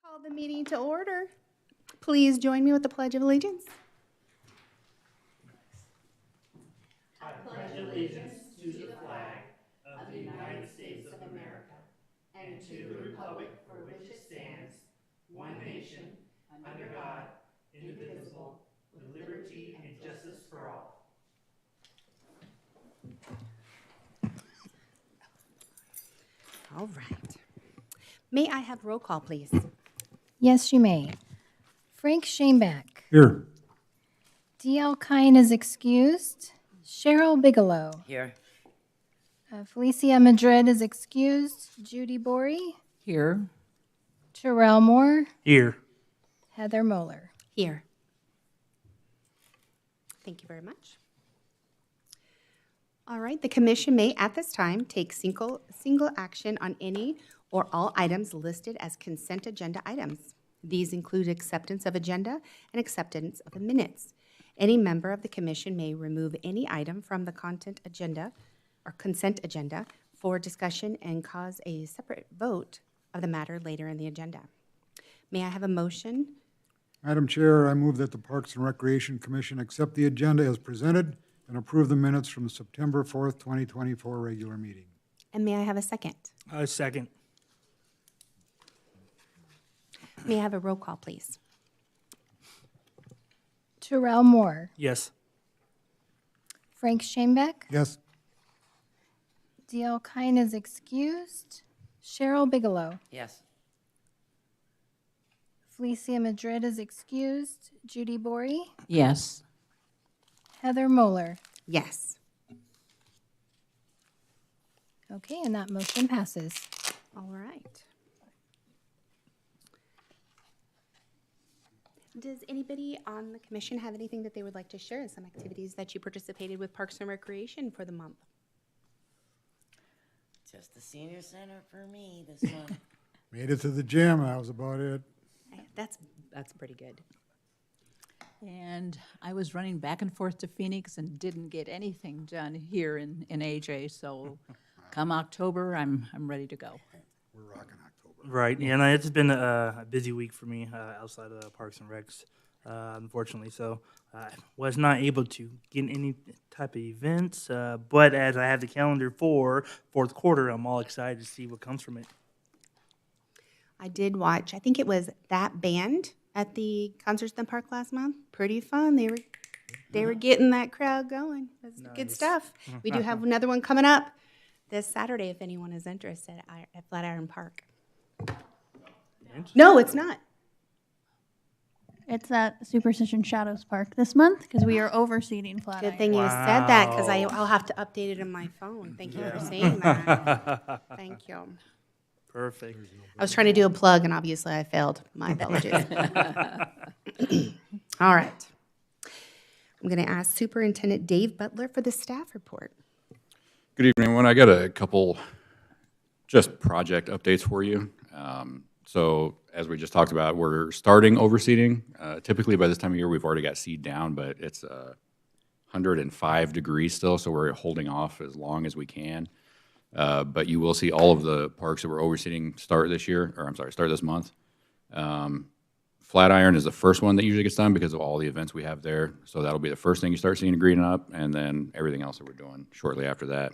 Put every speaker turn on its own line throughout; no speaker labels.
Call the meeting to order. Please join me with the Pledge of Allegiance.
I pledge allegiance to the flag of the United States of America and to the republic for which it stands, one nation, under God, indivisible, with liberty and justice for all.
All right. May I have roll call, please?
Yes, you may. Frank Shaneback.
Here.
D.L. Kine is excused. Cheryl Bigelow.
Here.
Felicia Madrid is excused. Judy Bory.
Here.
Terrell Moore.
Here.
Heather Moeller.
Here. Thank you very much. All right, the commission may at this time take single action on any or all items listed as consent agenda items. These include acceptance of agenda and acceptance of the minutes. Any member of the commission may remove any item from the consent agenda for discussion and cause a separate vote of the matter later in the agenda. May I have a motion?
Madam Chair, I move that the Parks and Recreation Commission accept the agenda as presented and approve the minutes from the September 4th, 2024 regular meeting.
And may I have a second?
Second.
May I have a roll call, please?
Terrell Moore.
Yes.
Frank Shaneback.
Yes.
D.L. Kine is excused. Cheryl Bigelow.
Yes.
Felicia Madrid is excused. Judy Bory.
Yes.
Heather Moeller.
Yes.
Okay, and that motion passes.
All right. Does anybody on the commission have anything that they would like to share? Some activities that you participated with Parks and Recreation for the month?
Just the senior center for me this month.
Made it to the gym. That was about it.
That's pretty good.
And I was running back and forth to Phoenix and didn't get anything done here in AJ. So come October, I'm ready to go.
We're rocking October.
Right. Yeah, no, it's been a busy week for me outside of the Parks and Recs, unfortunately. So I was not able to get any type of events. But as I have the calendar for fourth quarter, I'm all excited to see what comes from it.
I did watch, I think it was that band at the Concerts in the Park last month. Pretty fun. They were getting that crowd going. That's good
Nice.
stuff. We do have another one coming up this Saturday if anyone is interested at Flatiron Park. No, it's not.
It's at Superstition Shadows Park this month because we are overseeding Flatiron.
Good thing you said that because I'll have to update it on my phone. Thank you for saying that. Thank you.
Perfect.
I was trying to do a plug and obviously I failed. My apologies. All right. I'm going to ask Superintendent Dave Butler for the staff report.
Good evening, everyone. I got a couple just project updates for you. So as we just talked about, we're starting overseeding. Typically by this time of year, we've already got seed down, but it's 105 degrees still, so we're holding off as long as we can. But you will see all of the parks that we're overseeding start this month. Flatiron is the first one that usually gets done because of all the events we have there. So that'll be the first thing you start seeing green up, and then everything else that we're doing shortly after that.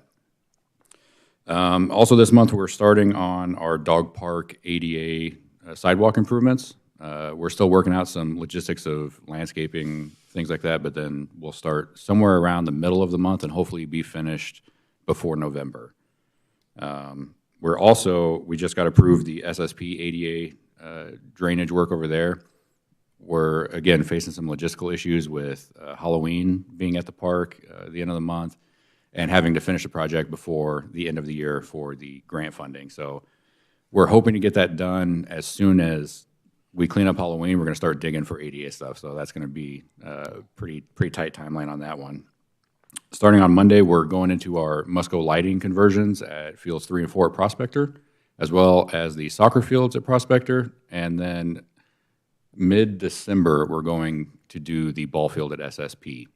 Also this month, we're starting on our dog park ADA sidewalk improvements. We're still working out some logistics of landscaping, things like that, but then we'll start somewhere around the middle of the month and hopefully be finished before November. We just got approved the SSP ADA drainage work over there. We're, again, facing some logistical issues with Halloween being at the park at the end of the month and having to finish the project before the end of the year for the grant funding. So we're hoping to get that done as soon as we clean up Halloween. We're going to start digging for ADA stuff, so that's going to be a pretty tight timeline on that one. Starting on Monday, we're going into our Musco lighting conversions at Fields 3 and 4 at Prospector, as well as the soccer fields at Prospector. And then mid-December, we're going to do the ball field at SSP.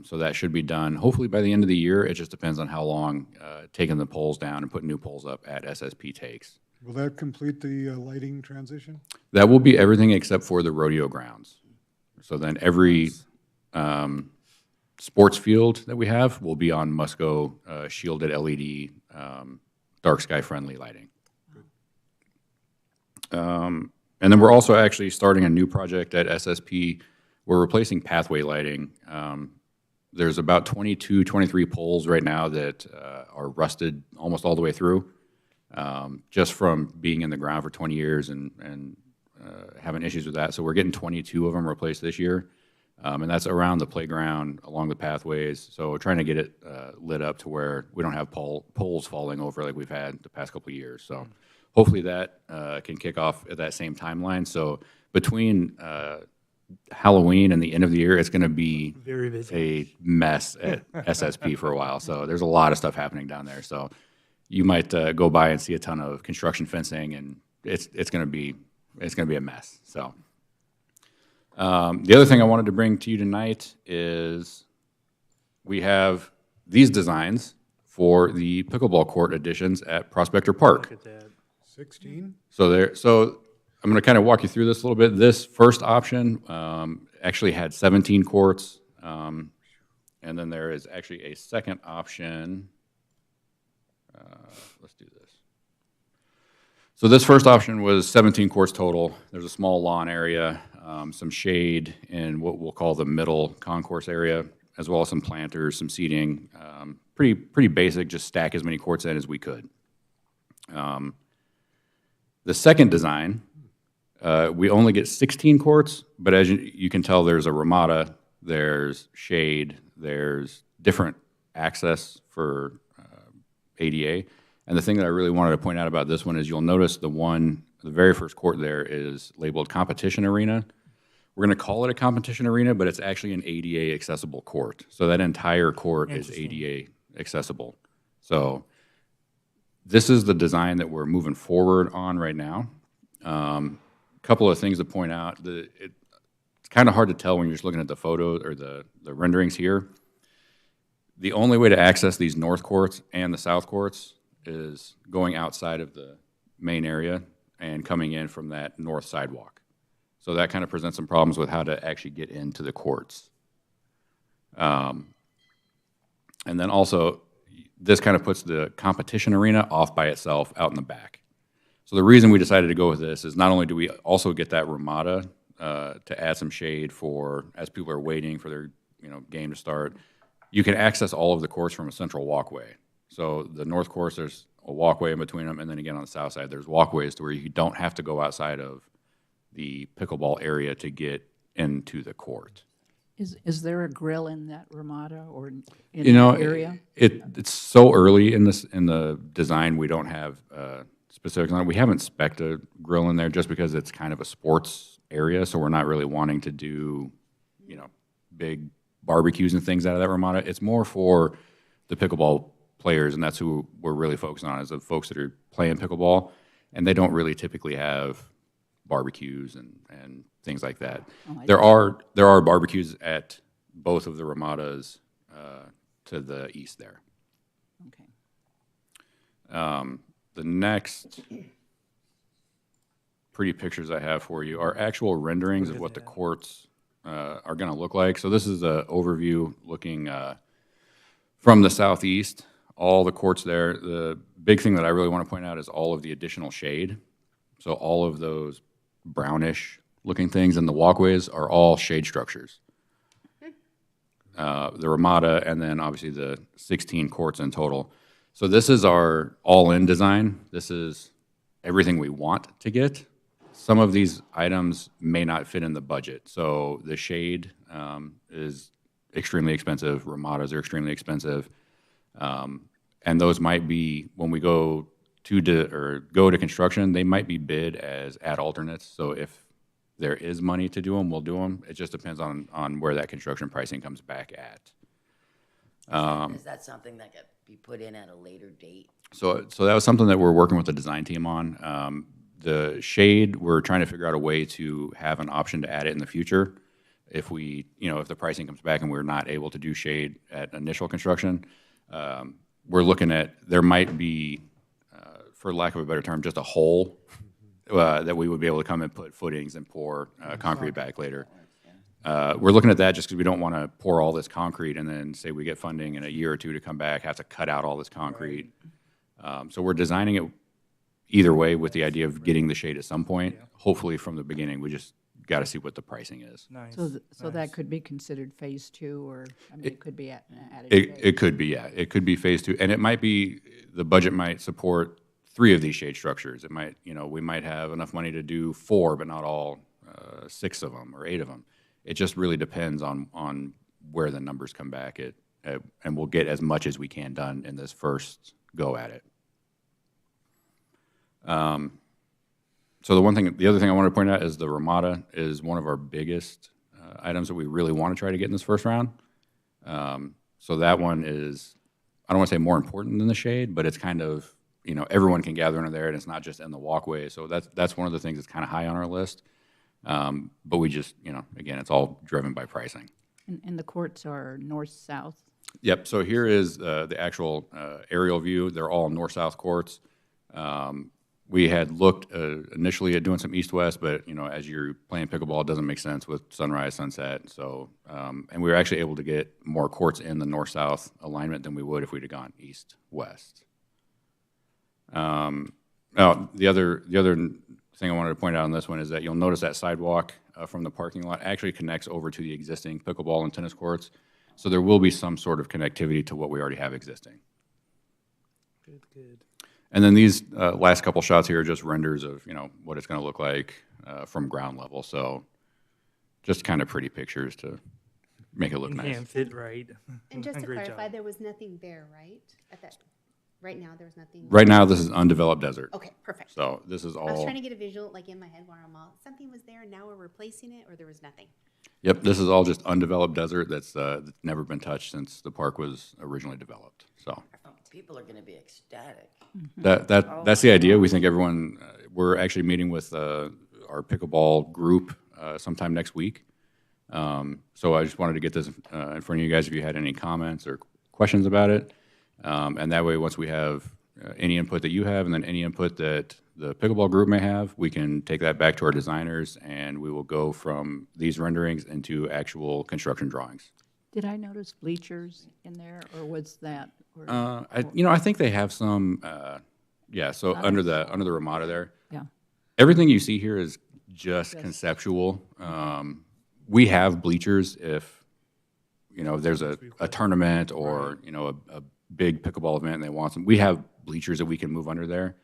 So that should be done hopefully by the end of the year. It just depends on how long taking the poles down and putting new poles up at SSP takes.
Will that complete the lighting transition?
That will be everything except for the rodeo grounds. So then every sports field that we have will be on Musco shielded LED, dark sky friendly lighting. And then we're also actually starting a new project at SSP. We're replacing pathway lighting. There's about 22, 23 poles right now that are rusted almost all the way through, just from being in the ground for 20 years and having issues with that. So we're getting 22 of them replaced this year. And that's around the playground, along the pathways. So we're trying to get it lit up to where we don't have poles falling over like we've had the past couple of years. So hopefully that can kick off at that same timeline. So between Halloween and the end of the year, it's going to be
Very busy.
a mess at SSP for a while. So there's a lot of stuff happening down there. So you might go by and see a ton of construction fencing, and it's going to be a mess. So the other thing I wanted to bring to you tonight is we have these designs for the pickleball court additions at Prospector Park.
Look at that.
16?
So I'm going to kind of walk you through this a little bit. This first option actually had 17 courts, and then there is actually a second option. Let's do this. So this first option was 17 courts total. There's a small lawn area, some shade in what we'll call the middle concourse area, as well as some planters, some seating. Pretty basic, just stack as many courts in as we could. The second design, we only get 16 courts, but as you can tell, there's a ramada, there's shade, there's different access for ADA. And the thing that I really wanted to point out about this one is you'll notice the very first court there is labeled competition arena. We're going to call it a competition arena, but it's actually an ADA accessible court. So that entire court is ADA accessible. So this is the design that we're moving forward on right now. Couple of things to point out. It's kind of hard to tell when you're just looking at the photo or the renderings here. The only way to access these north courts and the south courts is going outside of the main area and coming in from that north sidewalk. So that kind of presents some problems with how to actually get into the courts. And then also, this kind of puts the competition arena off by itself out in the back. So the reason we decided to go with this is not only do we also get that ramada to add some shade for as people are waiting for their game to start, you can access all of the courts from a central walkway. So the north course, there's a walkway in between them, and then again on the south side, there's walkways to where you don't have to go outside of the pickleball area to get into the court.
Is there a grill in that ramada or in that area?
It's so early in the design, we don't have specifics on it. We haven't spec'd a grill in there just because it's kind of a sports area, so we're not really wanting to do, big barbecues and things out of that ramada. It's more for the pickleball players, and that's who we're really focusing on, is the folks that are playing pickleball, and they don't really typically have barbecues and things like that. There are barbecues at both of the ramadas to the east there.
Okay.
The next pretty pictures I have for you are actual renderings of what the courts are going to look like. So this is an overview looking from the southeast, all the courts there. The big thing that I really want to point out is all of the additional shade. So all of those brownish looking things in the walkways are all shade structures. The ramada, and then obviously the 16 courts in total. So this is our all-in design. This is everything we want to get. Some of these items may not fit in the budget. So the shade is extremely expensive. Ramadas are extremely expensive. And those might be, when we go to construction, they might be bid as ad alternates. So if there is money to do them, we'll do them. It just depends on where that construction pricing comes back at.
Is that something that could be put in at a later date?
So that was something that we're working with the design team on. The shade, we're trying to figure out a way to have an option to add it in the future. If if the pricing comes back and we're not able to do shade at initial construction, we're looking at, there might be for lack of a better term, just a hole that we would be able to come and put footings and pour concrete back later. We're looking at that just because we don't want to pour all this concrete and then say we get funding in a year or two to come back, have to cut out all this concrete. So we're designing it either way with the idea of getting the shade at some point. Hopefully from the beginning, we just got to see what the pricing is.
Nice.
So that could be considered phase 2, or, I mean, it could be added.
It could be, yeah. It could be phase 2. And it might be, the budget might support 3 of these shade structures. It might, we might have enough money to do 4, but not all 6 of them or 8 of them. It just really depends on where the numbers come back and we'll get as much as we can done in this first go at it. So the other thing I wanted to point out is the Ramada is one of our biggest items that we really want to try to get in this first round. So that one is, I don't want to say more important than the shade, but it's kind of, everyone can gather under there, and it's not just in the walkway. So that's one of the things that's kind of high on our list. But we just, again, it's all driven by pricing.
And the courts are north-south?
Yep, so here is the actual aerial view. They're all north-south courts. We had looked initially at doing some east-west, but, as you're playing pickleball, it doesn't make sense with sunrise, sunset. So, and we were actually able to get more courts in the north-south alignment than we would if we'd have gone east-west. The other thing I wanted to point out on this one is that you'll notice that sidewalk from the parking lot actually connects over to the existing pickleball and tennis courts. So there will be some sort of connectivity to what we already have existing.
Good.
And then these last couple shots here are just renders of, what it's going to look like from ground level. So just kind of pretty pictures to make it look nice.
And fit right.
And just to
Great
clarify,
job.
there was nothing there, right? Right now, there was nothing.
Right now, this is undeveloped desert.
Okay, perfect.
So this is
I was
all,
trying to get a visual, like in my head, where I'm all, something was there, and now we're replacing it, or there was nothing.
yep, this is all just undeveloped desert that's never been touched since the park was originally developed. So
People are going to be ecstatic.
that's the idea. We think everyone, we're actually meeting with our pickleball group sometime next week. So I just wanted to get this in front of you guys if you had any comments or questions about it. And that way, once we have any input that you have and then any input that the pickleball group may have, we can take that back to our designers and we will go from these renderings into actual construction drawings.
Did I notice bleachers in there, or was that?
I think they have some, so under the Ramada there.
Yeah.
Everything you see here is just conceptual. We have bleachers if, there's a tournament or, a big pickleball event and they want some. We have bleachers that we can move under there.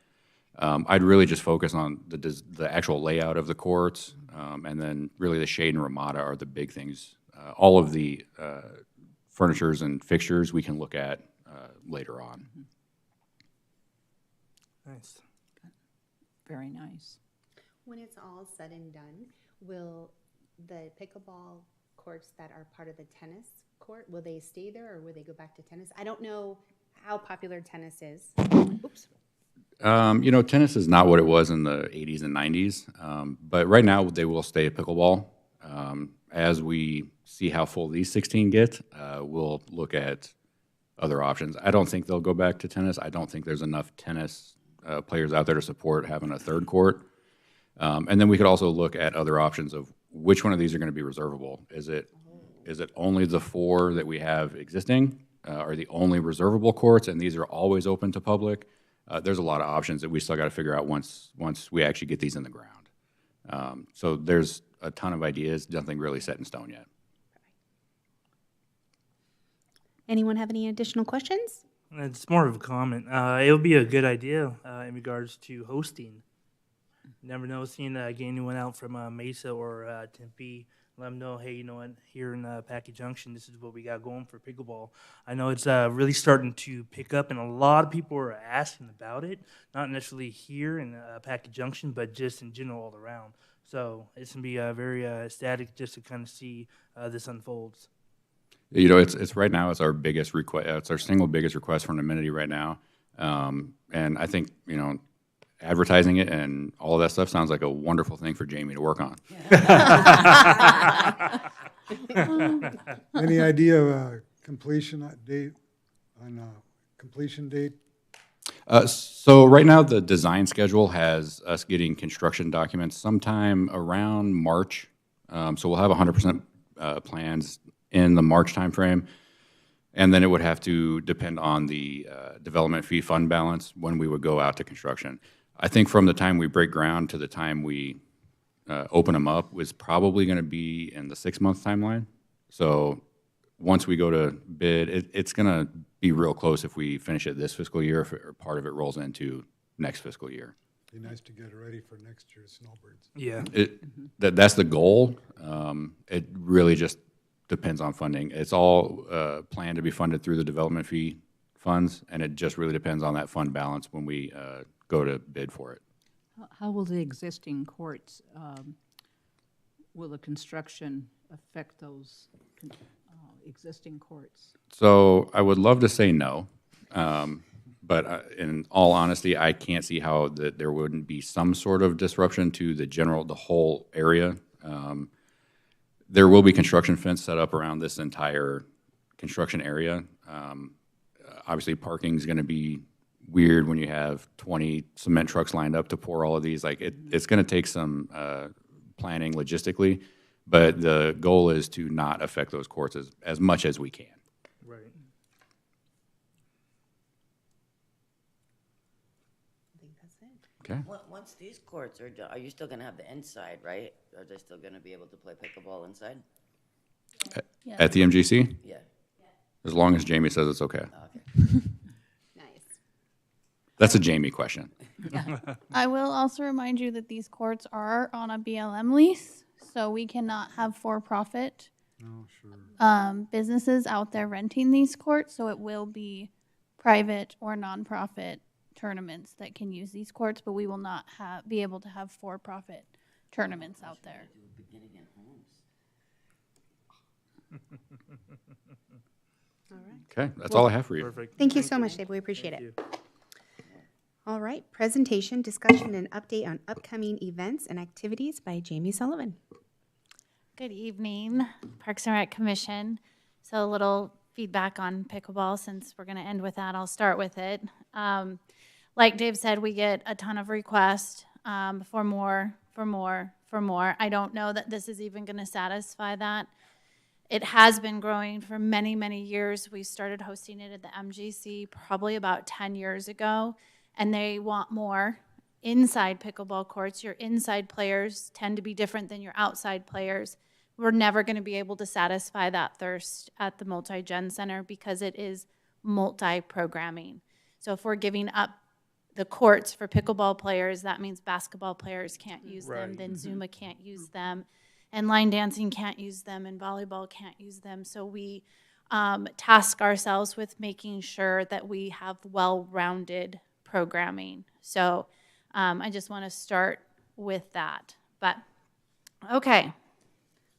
I'd really just focus on the actual layout of the courts, and then really the shade and Ramada are the big things. All of the furnitures and fixtures we can look at later on.
Nice.
Very nice.
When it's all said and done, will the pickleball courts that are part of the tennis court, will they stay there or will they go back to tennis? I don't know how popular tennis is. Oops.
Tennis is not what it was in the 80s and 90s, but right now they will stay at pickleball. As we see how full these 16 get, we'll look at other options. I don't think they'll go back to tennis. I don't think there's enough tennis players out there to support having a third court. And then we could also look at other options of which one of these are going to be reservable. Is it only the 4 that we have existing? Are the only reservable courts, and these are always open to public? There's a lot of options that we still got to figure out once we actually get these in the ground. So there's a ton of ideas, nothing really set in stone yet.
Anyone have any additional questions?
It's more of a comment. It would be a good idea in regards to hosting. Never know, seeing getting anyone out from Mesa or Tempe, let them know, hey, you know what, here in Apache Junction, this is what we got going for pickleball. I know it's really starting to pick up, and a lot of people are asking about it, not necessarily here in Apache Junction, but just in general all around. So it's going to be very ecstatic just to kind of see this unfolds.
It's right now, it's our biggest request, it's our single biggest request for an amenity right now. And I think, advertising it and all of that stuff sounds like a wonderful thing for Jamie to work on.
Any idea of completion date?
So right now, the design schedule has us getting construction documents sometime around March. So we'll have 100% plans in the March timeframe. And then it would have to depend on the development fee fund balance when we would go out to construction. I think from the time we break ground to the time we open them up was probably going to be in the 6-month timeline. So once we go to bid, it's going to be real close if we finish it this fiscal year, or part of it rolls into next fiscal year.
Be nice to get it ready for next year's snowbirds.
Yeah.
That's the goal. It really just depends on funding. It's all planned to be funded through the development fee funds, and it just really depends on that fund balance when we go to bid for it.
How will the existing courts, will the construction affect those existing courts?
So I would love to say no, but in all honesty, I can't see how there wouldn't be some sort of disruption to the whole area. There will be construction fence set up around this entire construction area. Obviously, parking is going to be weird when you have 20 cement trucks lined up to pour all of these. Like it's going to take some planning logistically, but the goal is to not affect those courts as much as we can.
Right.
I think that's it.
Okay.
Once these courts are done, are you still gonna have the inside, right? Are they still gonna be able to play pickleball inside?
At the MGC,
Yeah.
as long as Jamie says it's okay.
Okay.
Nice.
That's a Jamie question.
I will also remind you that these courts are on a BLM lease, so we cannot have for-profit
Oh, sure.
businesses out there renting these courts. So it will be private or nonprofit tournaments that can use these courts, but we will not be able to have for-profit tournaments out there.
Do a beginning at homes.
All right.
Okay, that's all I have for you.
Perfect.
Thank you so much, Dave. We appreciate
Thank
it.
you.
All right. Presentation, discussion, and update on upcoming events and activities by Jamie Sullivan.
Good evening, Parks and Rec Commission. So a little feedback on pickleball, since we're going to end with that. I'll start with it. Like Dave said, we get a ton of requests for more. I don't know that this is even going to satisfy that. It has been growing for many, many years. We started hosting it at the MGC probably about 10 years ago, and they want more inside pickleball courts. Your inside players tend to be different than your outside players. We're never going to be able to satisfy that thirst at the Multi-Gen Center because it is multi-programming. So if we're giving up the courts for pickleball players, that means basketball players can't use them, then Zumba can't use them, and line dancing can't use them, and volleyball can't use them. So we task ourselves with making sure that we have well-rounded programming. So I just want to start with that. But, okay,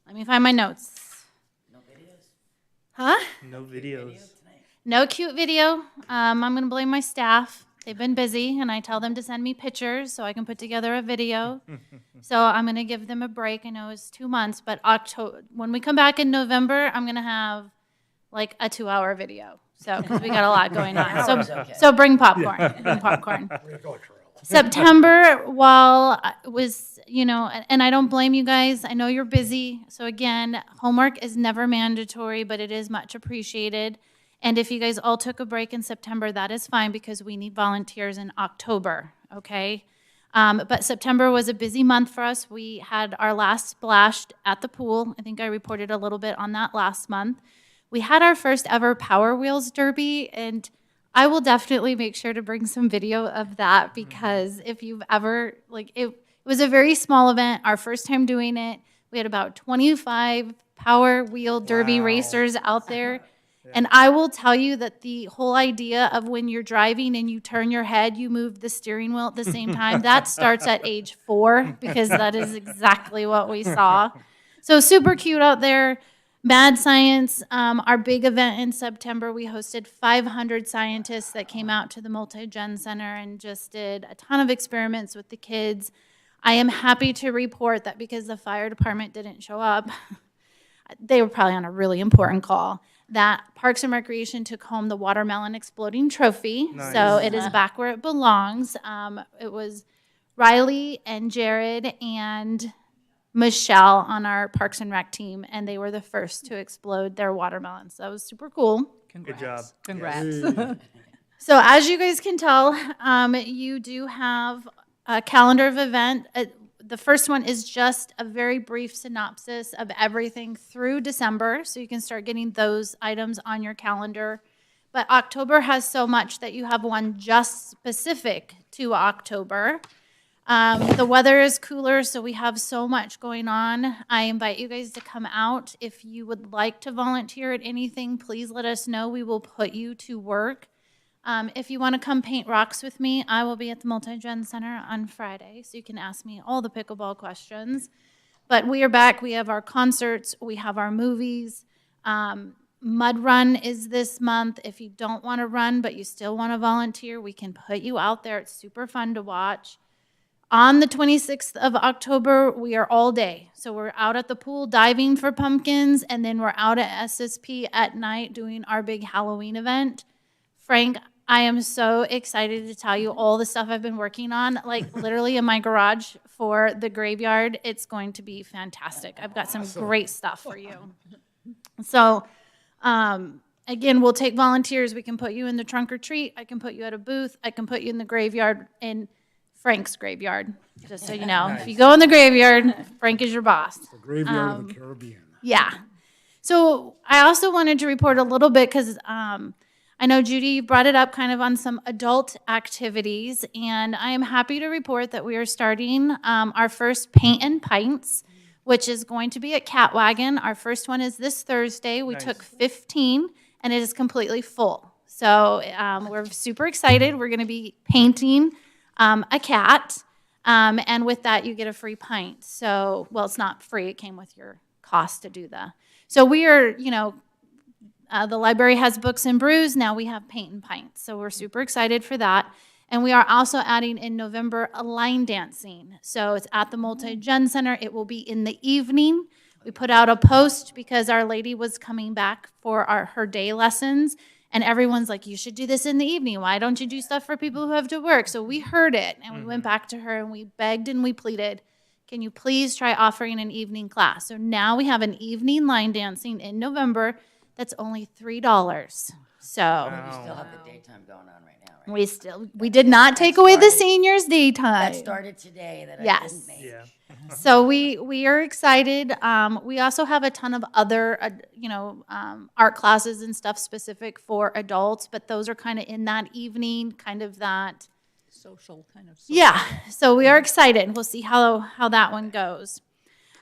let me find my notes.
No videos?
Huh?
No videos.
Tonight?
No cute video. I'm going to blame my staff. They've been busy, and I tell them to send me pictures so I can put together a video. So I'm going to give them a break. I know it's 2 months, but when we come back in November, I'm going to have like a 2-hour video. So, because we got a lot going on. So bring popcorn. Bring popcorn. September, while it was, and I don't blame you guys. I know you're busy. So again, homework is never mandatory, but it is much appreciated. And if you guys all took a break in September, that is fine because we need volunteers in October, okay? But September was a busy month for us. We had our last splash at the pool. I think I reported a little bit on that last month. We had our first ever Power Wheels Derby, and I will definitely make sure to bring some video of that because if you've ever, it was a very small event, our first time doing it. We had about 25 Power Wheel Derby racers out there. And I will tell you that the whole idea of when you're driving and you turn your head, you move the steering wheel at the same time, that starts at age 4 because that is exactly what we saw. So super cute out there. Mad Science, our big event in September, we hosted 500 scientists that came out to the Multi-Gen Center and just did a ton of experiments with the kids. I am happy to report that because the fire department didn't show up, they were probably on a really important call, that Parks and Recreation took home the watermelon exploding trophy.
Nice.
So it is back where it belongs. It was Riley and Jared and Michelle on our Parks and Rec team, and they were the first to explode their watermelons. So that was super cool.
Good job.
Congrats.
So as you guys can tell, you do have a calendar of event. The first one is just a very brief synopsis of everything through December, so you can start getting those items on your calendar. But October has so much that you have one just specific to October. The weather is cooler, so we have so much going on. I invite you guys to come out. If you would like to volunteer at anything, please let us know. We will put you to work. If you want to come paint rocks with me, I will be at the Multi-Gen Center on Friday, so you can ask me all the pickleball questions. But we are back. We have our concerts. We have our movies. Mud Run is this month. If you don't want to run, but you still want to volunteer, we can put you out there. It's super fun to watch. On the 26th of October, we are all day. So we're out at the pool diving for pumpkins, and then we're out at SSP at night doing our big Halloween event. Frank, I am so excited to tell you all the stuff I've been working on, like literally in my garage for the graveyard. It's going to be fantastic. I've got some great stuff for you. So, again, we'll take volunteers. We can put you in the trunk or treat. I can put you at a booth. I can put you in the graveyard, in Frank's graveyard, just so you know. If you go in the graveyard, Frank is your boss.
The graveyard of the Caribbean.
Yeah. So I also wanted to report a little bit because I know Judy brought it up kind of on some adult activities, and I am happy to report that we are starting our first Paint and Pints, which is going to be at Catwagon. Our first one is this Thursday. We took 15, and it is completely full. So we're super excited. We're going to be painting a cat, and with that, you get a free pint. So, well, it's not free. It came with your cost to do that. So we are, the library has books and brews. Now we have paint and pints. So we're super excited for that. And we are also adding in November a line dancing. So it's at the Multi-Gen Center. It will be in the evening. We put out a post because Our Lady was coming back for her day lessons. And everyone's like, you should do this in the evening. Why don't you do stuff for people who have to work? So we heard it, and we went back to her, and we begged and we pleaded, can you please try offering an evening class? So now we have an evening line dancing in November that's only $3. So
You still have the daytime going on right now, right?
we did not take away the seniors' daytime.
That started today that I
Yes.
didn't make.
Yeah.
So we are excited. We also have a ton of other, art classes and stuff specific for adults, but those are kind of in that evening, kind of that.
Social kind of.
Yeah, so we are excited. We'll see how that one goes.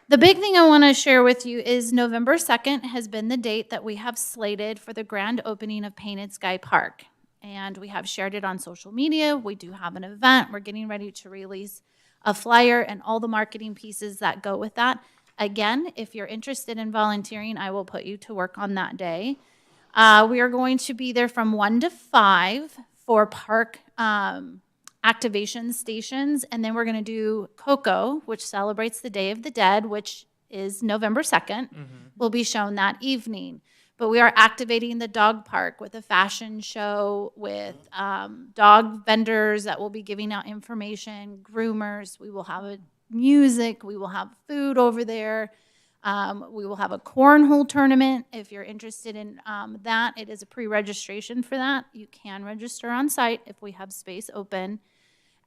The big thing I want to share with you is November 2nd has been the date that we have slated for the grand opening of Painted Sky Park. And we have shared it on social media. We do have an event. We're getting ready to release a flyer and all the marketing pieces that go with that. Again, if you're interested in volunteering, I will put you to work on that day. We are going to be there from 1 to 5 for park activation stations, and then we're going to do Coco, which celebrates the Day of the Dead, which is November 2nd, will be shown that evening. But we are activating the dog park with a fashion show, with dog vendors that will be giving out information, groomers. We will have music. We will have food over there. We will have a cornhole tournament. If you're interested in that, it is a pre-registration for that. You can register on site if we have space open.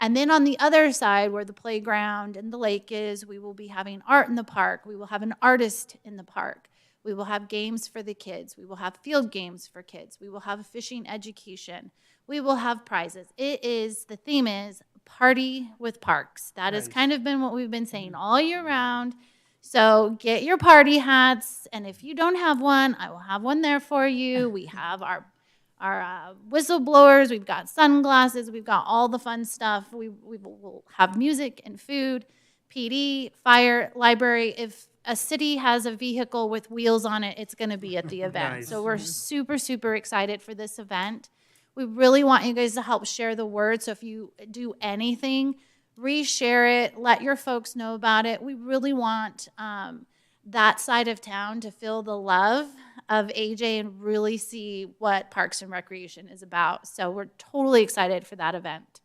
And then on the other side, where the playground and the lake is, we will be having art in the park. We will have an artist in the park. We will have games for the kids. We will have field games for kids. We will have fishing education. We will have prizes. The theme is Party with Parks. That has kind of been what we've been saying all year round. So get your party hats, and if you don't have one, I will have one there for you. We have our whistleblowers. We've got sunglasses. We've got all the fun stuff. We will have music and food, PD, fire, library. If a city has a vehicle with wheels on it, it's going to be at the event.
Nice.
So we're super, super excited for this event. We really want you guys to help share the word. So if you do anything, reshare it, let your folks know about it. We really want that side of town to feel the love of AJ and really see what Parks and Recreation is about. So we're totally excited for that event.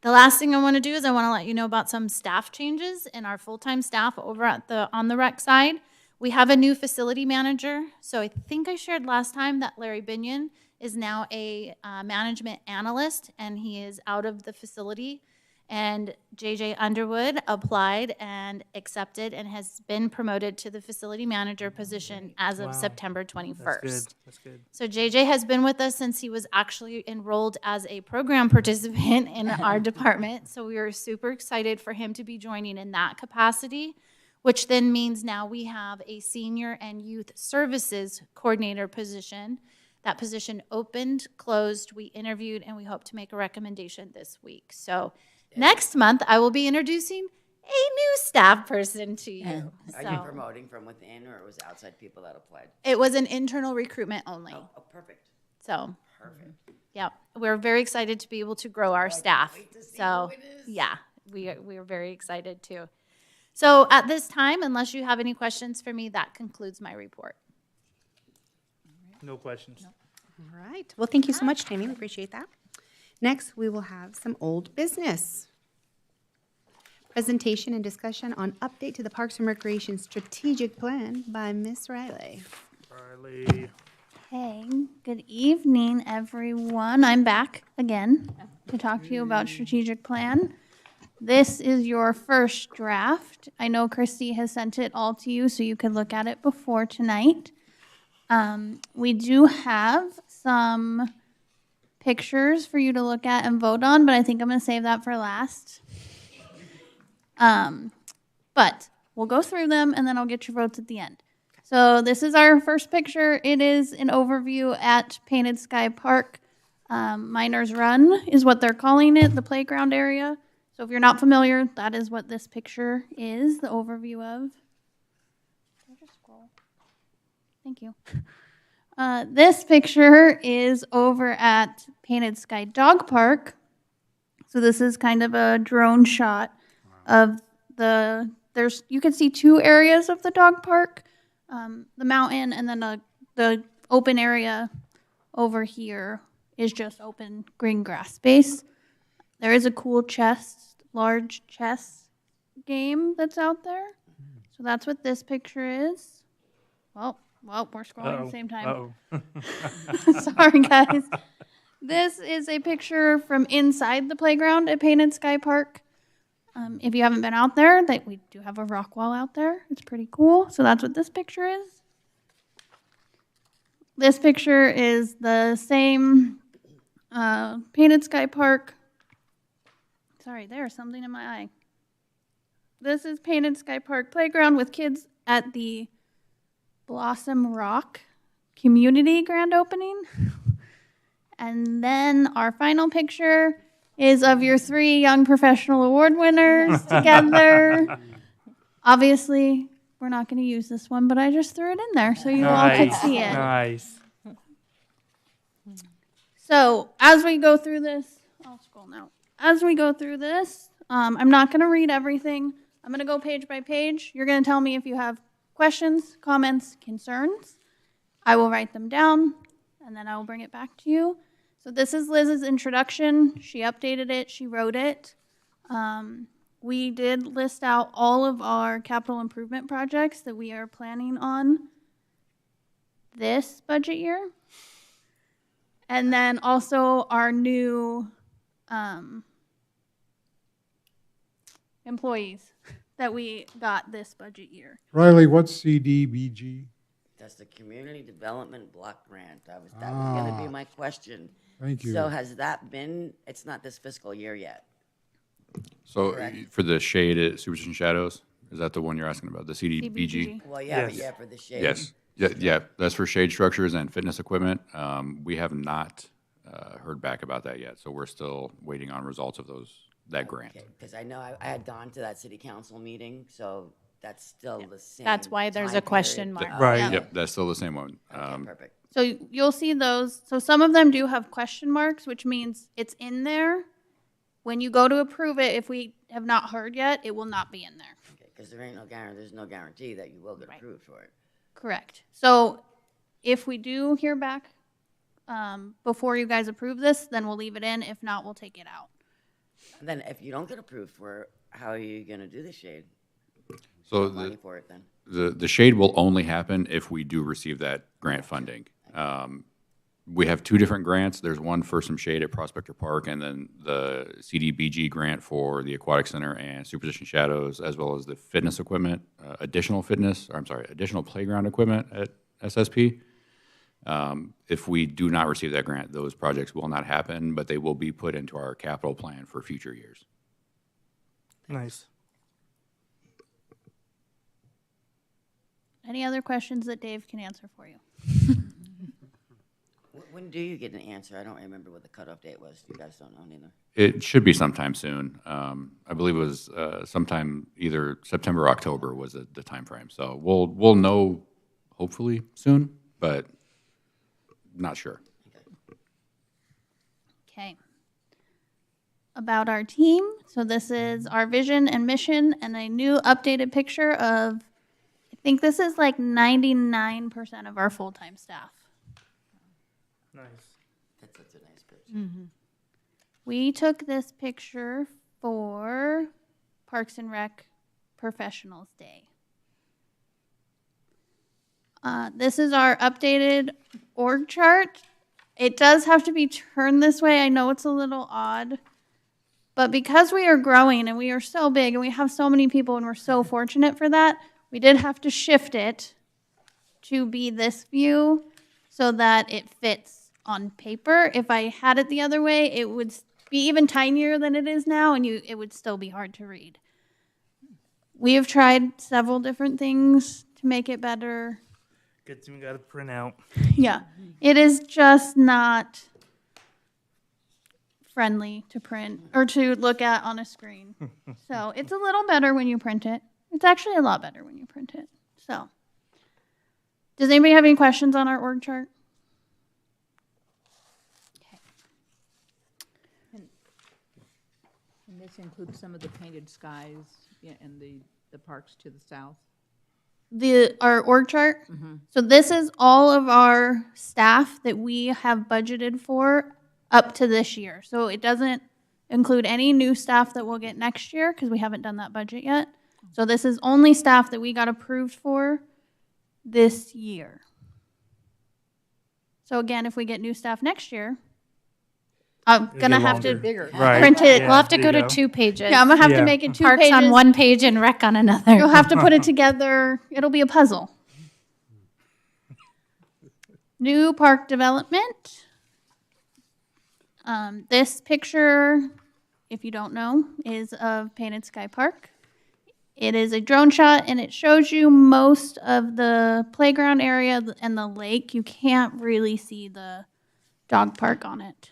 The last thing I want to do is I want to let you know about some staff changes in our full-time staff over at on the rec side. We have a new facility manager. So I think I shared last time that Larry Binion is now a management analyst, and he is out of the facility. And JJ Underwood applied and accepted and has been promoted to the facility manager position as of
Wow.
September 21st.
That's good. That's good.
So JJ has been with us since he was actually enrolled as a program participant in our department. So we are super excited for him to be joining in that capacity, which then means now we have a senior and youth services coordinator position. That position opened, closed, we interviewed, and we hope to make a recommendation this week. So next month, I will be introducing a new staff person to you.
Are you promoting from within, or it was outside people that applied?
It was an internal recruitment only.
Oh, perfect.
So,
Perfect.
yeah, we're very excited to be able to grow our staff.
wait to see
So,
who it is.
yeah, we are very excited too. So at this time, unless you have any questions for me, that concludes my report.
No questions.
All right. Well, thank you so much, Tammy. We appreciate that. Next, we will have some old business. Presentation and discussion on update to the Parks and Recreation Strategic Plan by Ms. Riley.
Riley.
Hey, good evening, everyone. I'm back again to talk to you about strategic plan. This is your first draft. I know Christy has sent it all to you so you could look at it before tonight. We do have some pictures for you to look at and vote on, but I think I'm going to save that for last. But we'll go through them and then I'll get your votes at the end. So this is our first picture. It is an overview at Painted Sky Park. Miners Run is what they're calling it, the playground area. So if you're not familiar, that is what this picture is, the overview of. I'll just scroll. Thank you. This picture is over at Painted Sky Dog Park. So this is kind of a drone shot of you can see two areas of the dog park. The mountain and then the open area over here is just open green grass space. There is a cool large chess game that's out there. So that's what this picture is. Well, we're scrolling at the same time. Sorry, guys. This is a picture from inside the playground at Painted Sky Park. If you haven't been out there, we do have a rock wall out there. It's pretty cool. So that's what this picture is. This picture is the same Painted Sky Park. Sorry, there's something in my eye. This is Painted Sky Park Playground with kids at the Blossom Rock Community Grand Opening. And then our final picture is of your 3 young professional award winners together. Obviously, we're not going to use this one, but I just threw it in there so you all could see it.
Nice.
So as we go through this, I'll scroll now. As we go through this, I'm not going to read everything. I'm going to go page by page. You're going to tell me if you have questions, comments, concerns. I will write them down, and then I will bring it back to you. So this is Liz's introduction. She updated it. She wrote it. We did list out all of our capital improvement projects that we are planning on this budget year. And then also our new employees that we got this budget year.
Riley, what's CDBG?
That's the Community Development Block Grant. That was going to be my question.
Thank you.
So has that been, it's not this fiscal year yet?
So
Correct.
for the shade at Superstition Shadows, is that the one you're asking about, the CDBG?
Well, yeah, but
Yes.
yeah, for the shade.
Yes. Yeah, that's for shade structures and fitness equipment. We have not heard back about that yet, so we're still waiting on results of that grant.
Because I know I had gone to that city council meeting, so that's still the same.
That's why there's
time
a question
period.
mark.
Right.
Yeah.
Yep, that's still the same one.
Okay, perfect.
So you'll see those. So some of them do have question marks, which means it's in there. When you go to approve it, if we have not heard yet, it will not be in there.
Because there's no guarantee that you will get approved for it.
Correct. So if we do hear back before you guys approve this, then we'll leave it in. If not, we'll take it out.
Then if you don't get approved for, how are you gonna do the shade?
So
Money for it then?
the shade will only happen if we do receive that grant funding. We have two different grants. There's one for some shade at Prospector Park, and then the CDBG grant for the Aquatic Center and Superstition Shadows, as well as the fitness equipment, additional playground equipment at SSP. If we do not receive that grant, those projects will not happen, but they will be put into our capital plan for future years.
Nice.
Any other questions that Dave can answer for you?
When do you get an answer? I don't remember what the cutoff date was. You guys don't know neither.
It should be sometime soon. I believe it was sometime either September or October was the timeframe. So we'll know hopefully soon, but not sure.
Okay. About our team. So this is our vision and mission and a new updated picture of, I think this is like 99% of our full-time staff.
Nice.
That's such a nice picture.
We took this picture for Parks and Rec Professionals Day. This is our updated org chart. It does have to be turned this way. I know it's a little odd, but because we are growing and we are so big and we have so many people and we're so fortunate for that, we did have to shift it to be this view so that it fits on paper. If I had it the other way, it would be even tinier than it is now, and it would still be hard to read. We have tried several different things to make it better.
Good thing we got a printout.
Yeah, it is just not friendly to print or to look at on a screen. So it's a little better when you print it. It's actually a lot better when you print it. So, does anybody have any questions on our org chart?
And this includes some of the painted skies and the parks to the south.
Our org chart. So this is all of our staff that we have budgeted for up to this year. So it doesn't include any new staff that we'll get next year because we haven't done that budget yet. So this is only staff that we got approved for this year. So again, if we get new staff next year, I'm
It'll
gonna
get
have to
longer. Right.
print it.
Yeah,
We'll have to
there
go
you
to 2 pages.
Yeah, I'm gonna have
Yeah.
to make it 2
Parks
pages.
on 1 page and rec on another.
You'll have to put it together. It'll be a puzzle. New park development. This picture, if you don't know, is of Painted Sky Park. It is a drone shot, and it shows you most of the playground area and the lake. You can't really see the dog park on it.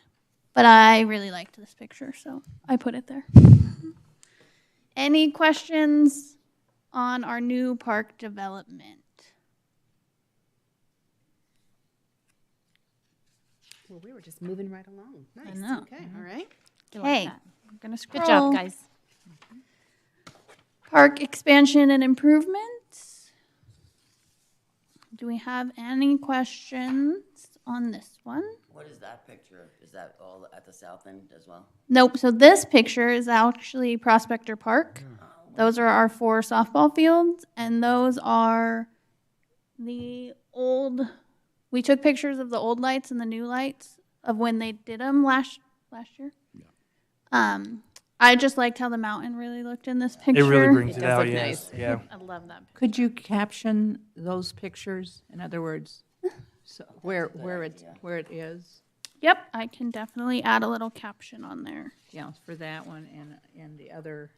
But I really liked this picture, so I put it there. Any questions on our new park development?
Well, we were just moving right along. Nice.
know.
Okay, all right.
Okay, I'm gonna scroll.
Good job, guys.
Park expansion and improvements. Do we have any questions on this one?
What is that picture? Is that all at the south end as well?
Nope, so this picture is actually Prospector Park. Those are our 4 softball fields, and those are the old, we took pictures of the old lights and the new lights of when they did them last year. Yeah. I just liked how the mountain really looked in this picture.
It really brings it
does
out,
look
yes.
nice.
Yeah.
I love that.
Could you caption those pictures? In other words, so where it is?
Yep, I can definitely add a little caption on there.
Yeah, for that one and the other,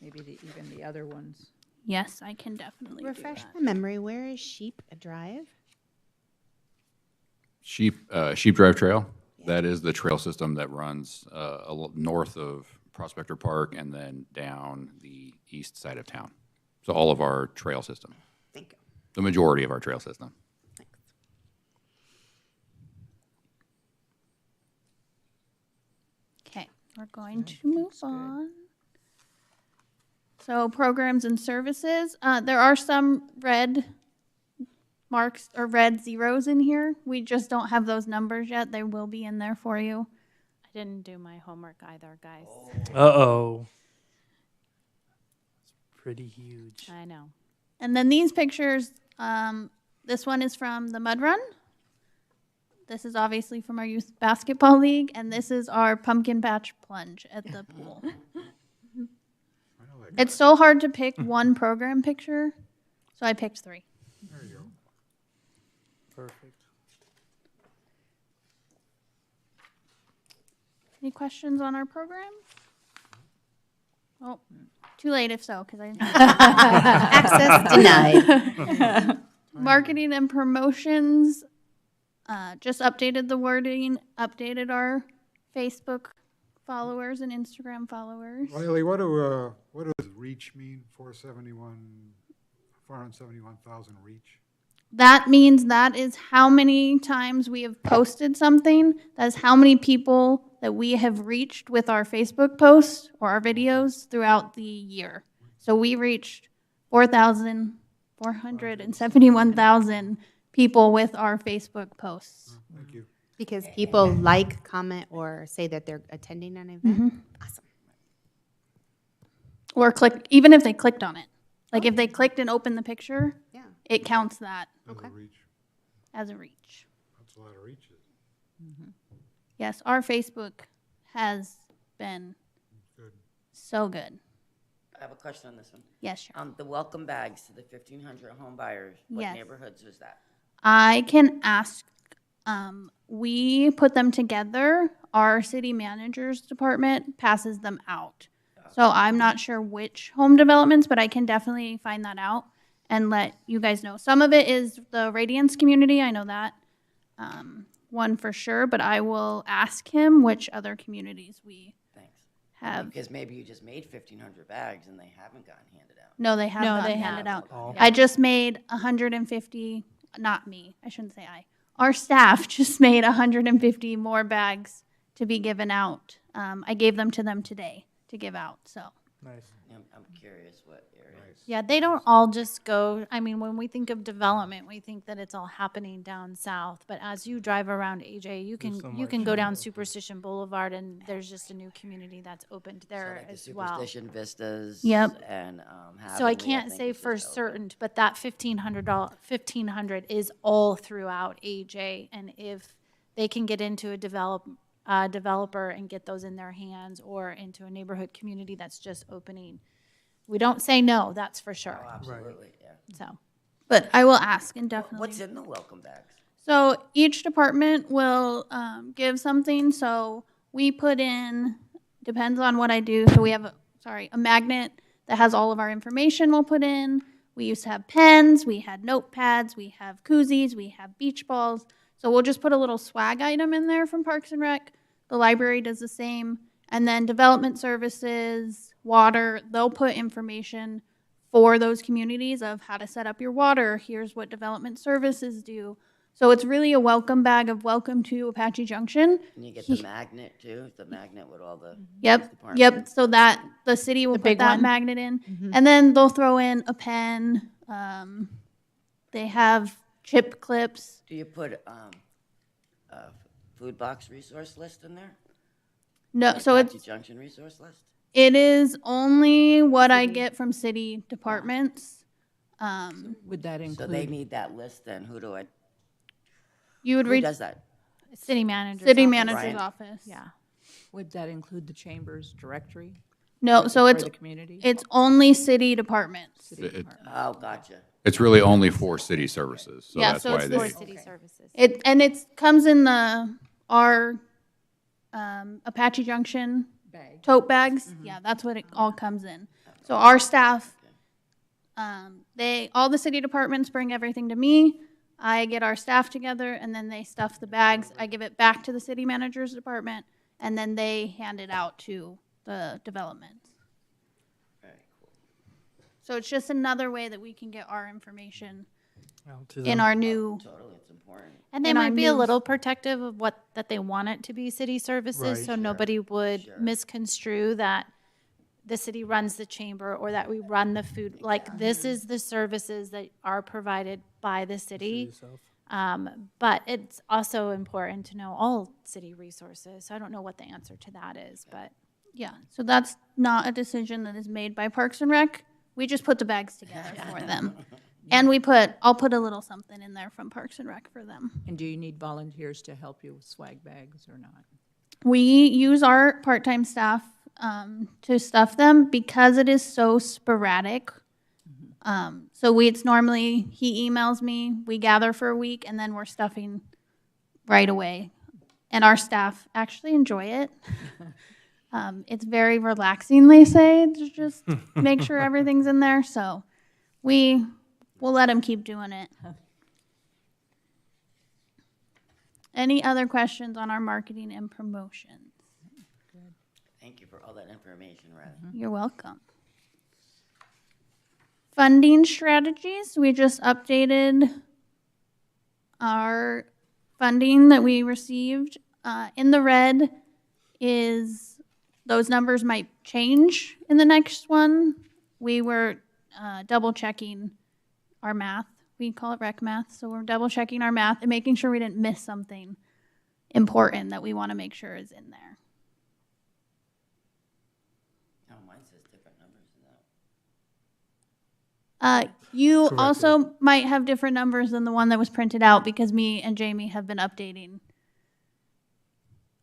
maybe even the other ones.
Yes, I can definitely
Refresh
do that.
my memory. Where is Sheep Drive?
Sheep Drive Trail. That is the trail system that runs north of Prospector Park and then down the east side of town. So all of our trail system,
Thank you.
the majority of our trail system.
Thanks.
Okay, we're going to move on. So programs and services, there are some red marks or red zeros in here. We just don't have those numbers yet. They will be in there for you.
I didn't do my homework either, guys.
Uh-oh. It's pretty huge.
I know.
And then these pictures, this one is from the Mud Run. This is obviously from our youth basketball league, and this is our pumpkin patch plunge at the pool. It's so hard to pick one program picture, so I picked 3.
There you go.
Perfect.
Any questions on our program? Oh, too late if so, because I
Access denied.
marketing and promotions. Just updated the wording, updated our Facebook followers and Instagram followers.
Riley, what does reach mean? 471,000 reach?
That means that is how many times we have posted something. That is how many people that we have reached with our Facebook posts or our videos throughout the year. So we reached 471,000 people with our Facebook posts.
Thank you.
Because people like, comment, or say that they're attending an event? Awesome.
Or click, even if they clicked on it. Like if they clicked and opened the picture,
Yeah.
it counts that
That's a reach.
as a reach.
That's a lot of reaches.
Yes, our Facebook has been
Good.
so good.
I have a question on this one.
Yes, sure.
The welcome bags to the 1,500 home buyers, what
Yes.
neighborhoods was that?
I can ask, we put them together. Our city manager's department passes them out. So I'm not sure which home developments, but I can definitely find that out and let you guys know. Some of it is the Radiance community. I know that one for sure, but I will ask him which other communities we
Thanks.
have.
Because maybe you just made 1,500 bags and they haven't gotten handed out.
No, they have
No,
not
they
handed
have.
out.
Oh.
I just made 150, not me, I shouldn't say I. Our staff just made 150 more bags to be given out. I gave them to them today to give out, so.
Nice.
I'm curious what areas.
Yeah, they don't all just go, I mean, when we think of development, we think that it's all happening down south. But as you drive around AJ, you
There's so
can
much.
go down Superstition Boulevard and there's just a new community that's opened
So
there
like the
as well.
Superstition Vistas.
Yep.
And
So I
Hathaway,
can't
think
say
is
for
just open.
certain, but that $1,500 is all throughout AJ. And if they can get into a developer and get those in their hands or into a neighborhood community that's just opening, we don't say no, that's for
Oh,
sure.
absolutely, yeah.
So,
But I will ask and definitely.
What's in the welcome bags?
So each department will give something. So we put in, depends on what I do. So we have a magnet that has all of our information we'll put in. We used to have pens, we had notepads, we have koozies, we have beach balls. So we'll just put a little swag item in there from Parks and Rec. The library does the same. And then development services, water, they'll put information for those communities of how to set up your water. Here's what development services do. So it's really a welcome bag of welcome to Apache Junction.
And you get the magnet too, the magnet with all the.
Yep,
departments.
yep. So that the city will
The
put
big
that
one?
magnet in, and then they'll throw in a pen. They have chip clips.
Do you put a food box resource list in there?
No, so
Apache
it's
Junction resource list?
it is only what I get from city departments.
Would that
So they
include,
need that list then, who
You would read
does that?
city manager.
city manager's
Brian?
office.
Yeah.
would that include the chamber's directory?
No, so
For
it's
the community?
it's only city departments.
City
It-
department.
Oh, gotcha.
It's really only for city services, so
Yeah,
that's
so
why
it's
they.
the
City services.
It comes in our Apache Junction
Bag.
tote bags. Yeah, that's what it all comes in. So our staff, all the city departments bring everything to me. I get our staff together and then they stuff the bags. I give it back to the city manager's department and then they hand it out to the developments.
Very cool.
So it's just another way that we can get our information
Out to
in
them.
our new,
Totally, it's important.
And they
in our
might be a
new-
little protective of that they want it to be city services,
Right.
so nobody would
Sure.
misconstrue that the city runs the chamber or that we run the food. Like, this is the services that are provided by the city.
Yourself.
But it's also important to know all city resources. So I don't know what the answer to that is, but
Yeah, so that's not a decision that is made by Parks and Rec. We just put the bags together for them. And I'll put a little something in there from Parks and Rec for them.
And do you need volunteers to help you with swag bags or not?
We use our part-time staff to stuff them because it is so sporadic. So it's normally, he emails me, we gather for a week, and then we're stuffing right away. And our staff actually enjoy it. It's very relaxing, they say, to just make sure everything's in there. So we'll let them keep doing it. Any other questions on our marketing and promotions?
Thank you for all that information, Riley.
You're welcome. Funding strategies, we just updated our funding that we received. In the red is, those numbers might change in the next one. We were double checking our math. We call it rec math. So we're double checking our math and making sure we didn't miss something important that we want to make sure is in there.
Oh, mine says different numbers than that.
You
Corrected.
also might have different numbers than the one that was printed out because me and Jamie have been updating.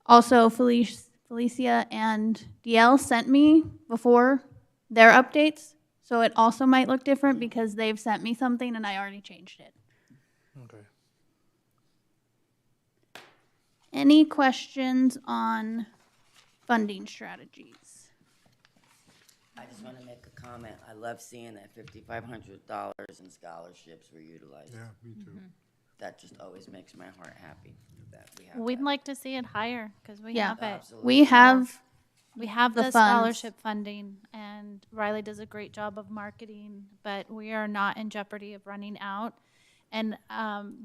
Also, Felicia and DL sent me before their updates, so it also might look different because they've sent me something and I already changed it.
Okay.
Any questions on funding strategies?
I just want to make a comment. I love seeing that $5,500 in scholarships were utilized.
Yeah, me too.
That just always makes my heart happy that we have
we'd
that.
like to see it higher because we
Yeah.
have it.
Absolutely.
We have,
We have
the
the
funds.
scholarship funding, and Riley does a great job of marketing, but we are not in jeopardy of running out. And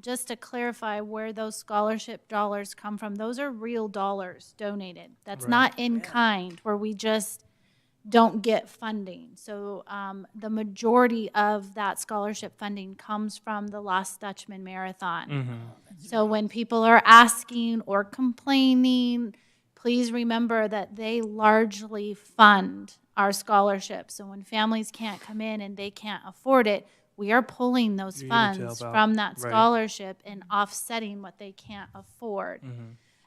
just to clarify where those scholarship dollars come from, those are real dollars donated. That's
Right.
not in kind, where we just don't get funding. So the majority of that scholarship funding comes from the Lost Dutchman Marathon. So when people are asking or complaining, please remember that they largely fund our scholarships. So when families can't come in and they can't afford it, we are pulling those
You're able to
funds
help out.
from that
Right.
scholarship and offsetting what they can't afford.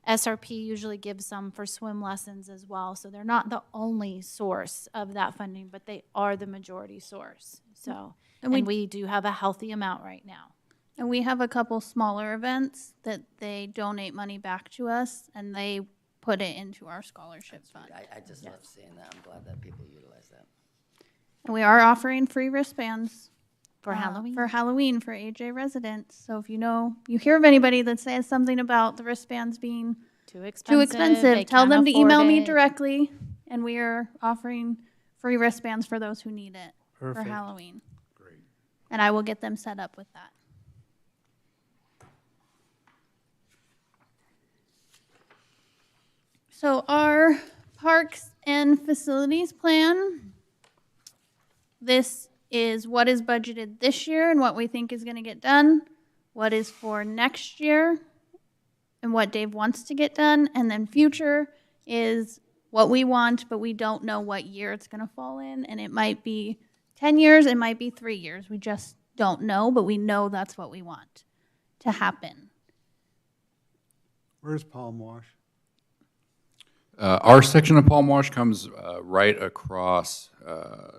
SRP usually gives some for swim lessons as well. So they're not the only source of that funding, but they are the majority source. So,
And
and
we-
we do have a healthy amount right now.
and we have a couple smaller events that they donate money back to us and they put it into our scholarship fund.
I just love seeing that. I'm glad that people utilize that.
And we are offering free wristbands
For Halloween.
For Halloween for AJ residents. So if you hear of anybody that says something about the wristbands being
Too expensive.
too expensive,
they
tell
can't
them to
afford
email me
it.
directly. And we are offering free wristbands for those who need it for
Perfect.
Halloween.
Great.
And I will get them set up with that. So our parks and facilities plan, this is what is budgeted this year and what we think is going to get done, what is for next year, and what Dave wants to get done, and then future is what we want, but we don't know what year it's going to fall in, and it might be 10 years, it might be 3 years. We just don't know, but we know that's what we want to happen.
Where's Palm Wash?
Our section of Palm Wash comes right across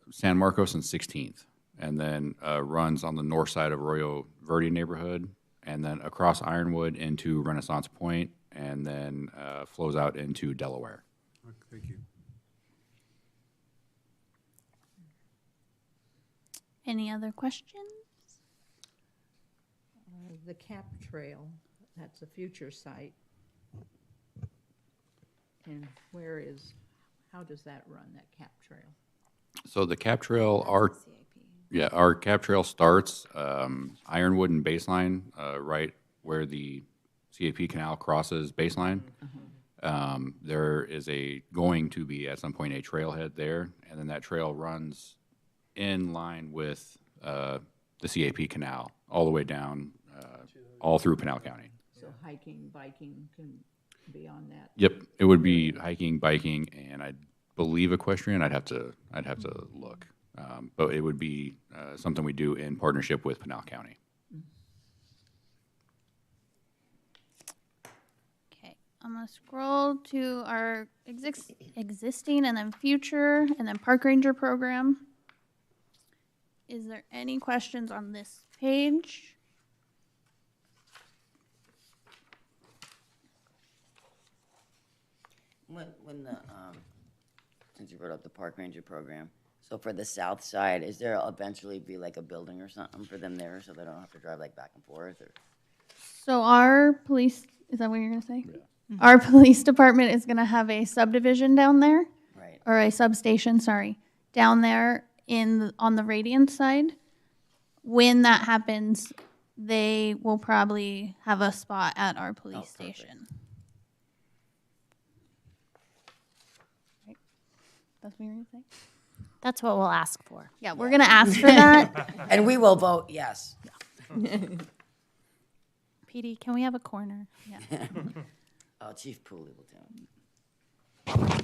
San Marcos and 16th, and then runs on the north side of Arroyo Verde neighborhood, and then across Ironwood into Renaissance Point, and then flows out into Delaware.
Okay, thank you.
Any other questions?
The Cap Trail, that's a future site. And how does that run, that Cap Trail?
So the Cap Trail, our Cap Trail starts Ironwood and Baseline, right where the CAP Canal crosses Baseline. There is going to be at some point a trailhead there, and then that trail runs in line with the CAP Canal, all the way down, all through Pinal County.
So hiking, biking can be on that.
Yep, it would be hiking, biking, and I believe equestrian. I'd have to look, but it would be something we do in partnership with Pinal County.
Okay, I'm gonna scroll to our existing and then future and then park ranger program. Is there any questions on this page?
When the, since you brought up the park ranger program, so for the south side, is there eventually be like a building or something for them there so they don't have to drive like back and forth or?
So our police, is that what you're gonna say? Our police department is gonna have a subdivision down there,
Right.
or a substation, sorry, down there on the Radiant side. When that happens, they will probably have a spot at our police
perfect.
station. Right? That's what you're gonna say?
That's what we'll ask for.
Yeah, we're gonna ask for that.
And we will vote yes.
PD, can we have a corner?
Oh, Chief Pooley will do it.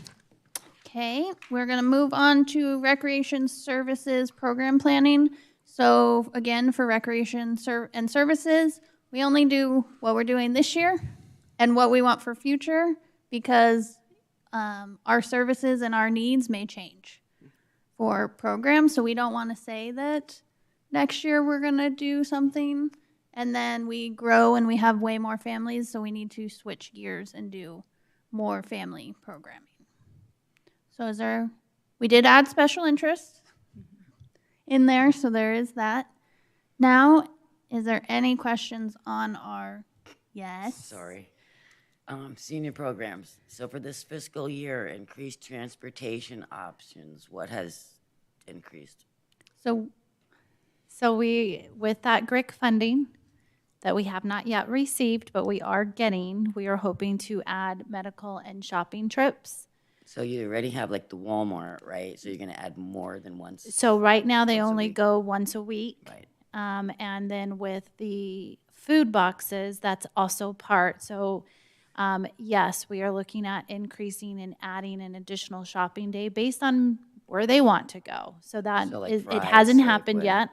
Okay, we're gonna move on to recreation services program planning. So again, for recreation and services, we only do what we're doing this year and what we want for future because our services and our needs may change for programs. So we don't want to say that next year we're gonna do something and then we grow and we have way more families, so we need to switch gears and do more family programming. So we did add special interests in there, so there is that. Now, is there any questions on our, yes?
Sorry. Senior programs. So for this fiscal year, increased transportation options, what has increased?
So with that GRIC funding that we have not yet received, but we are hoping to add medical and shopping trips.
So you already have like the Walmart, right? So you're gonna add more than once?
So right now, they
Once a
only
week.
go once a week.
Right.
And then with the food boxes, that's also part. So yes, we are looking at increasing and adding an additional shopping day based on where they want to go. So that
So like
it
Fry's,
hasn't happened
Safeway.
yet,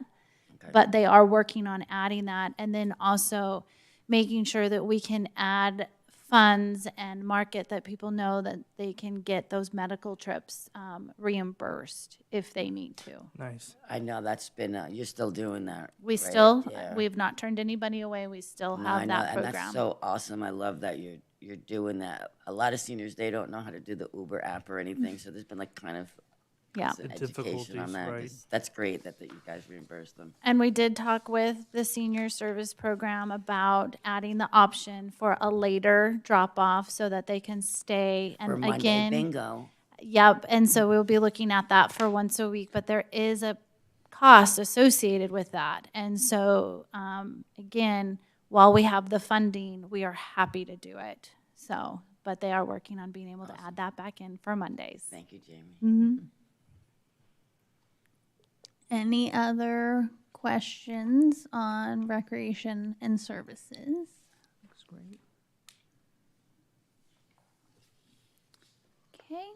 Okay.
but they are working on adding that. And then also making sure that we can add funds and market that people know that they can get those medical trips reimbursed if they need to.
Nice.
I know that's been, you're still doing that,
We
right?
still,
Yeah.
we've not turned anybody away. We still
No, I
have
know,
that
and that's
program.
so awesome. I love that you're doing that. A lot of seniors, they don't know how to do the Uber app or anything, so there's been like kind of
Yeah.
some
The
education on
difficulties,
that.
right.
'Cause that's great that you guys reimburse them.
And we did talk with the senior service program about adding the option for a later drop off so that they can stay.
For
And
Monday
again,
bingo.
yep. And so we'll be looking at that for once a week, but there is a cost associated with that. And so, again, while we have the funding, we are happy to do it. So, but they are working on being able to add that back in for Mondays.
Thank you, Jamie.
Mm-hmm.
Any other questions on recreation and services?
Looks great.
Okay.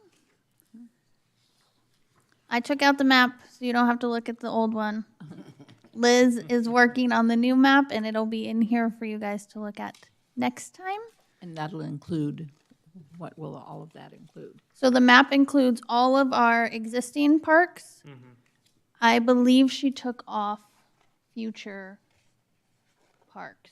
I took out the map, so you don't have to look at the old one. Liz is working on the new map, and it'll be in here for you guys to look at next time.
And that'll include, what will all of that include?
So the map includes all of our existing parks. I believe she took off future parks.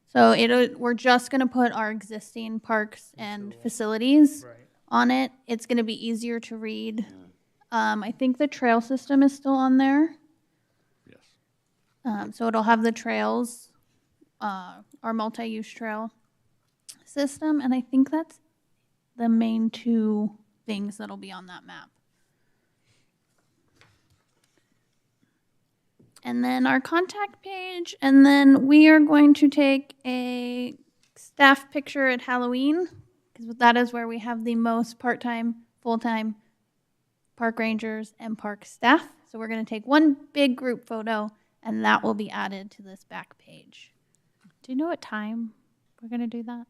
So we're just gonna put our existing parks and facilities
Right.
on it. It's gonna be easier to read. I think the trail system is still on there.
Yes.
So it'll have the trails, our multi-use trail system, and I think that's the main two things that'll be on that map. And then our contact page, and then we are going to take a staff picture at Halloween because that is where we have the most part-time, full-time park rangers and park staff. So we're going to take one big group photo, and that will be added to this back page.
Do you know what time we're gonna do that?